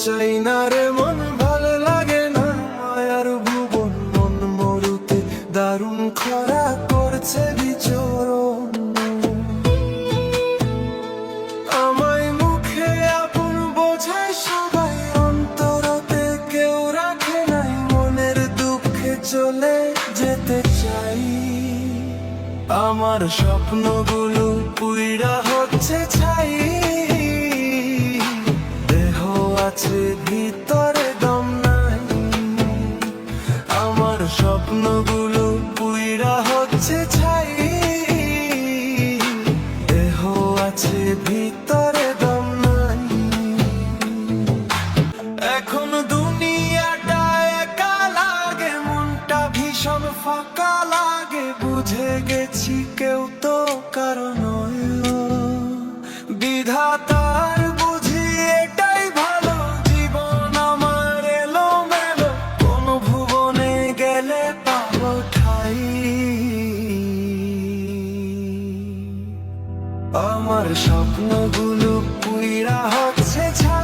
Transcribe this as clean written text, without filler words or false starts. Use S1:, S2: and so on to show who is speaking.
S1: চাই না রে মন, ভালো লাগে না মায়ার ভুবন। মন মরুতে দারুণ খরা করছে বিচরণ। আমায় মুখে আপন বোঝায় সবাই, অন্তরতে কেউ রাখে নাই। মনের দুঃখে চলে যেতে চাই। আমার স্বপ্নগুলো পুইরা হচ্ছে ছাই। দেহ আছে ভিতরে দম নাই। আমার স্বপ্নগুলো পুইরা হচ্ছে ছাই। দেহ আছে ভিতরে দম নাই। এখন দুনিয়াটা একা লাগে, মনটা ভীষণ ফাঁকা লাগে। বুঝে গেছি কেউ তো কারো নয়, বিধাতার বুঝি এটাই ভালো। জীবন আমার এলোমেলো, কোন ভুবনে গেলে পাবো ঠাই। আমার স্বপ্নগুলো পুইরা হচ্ছে ছাই।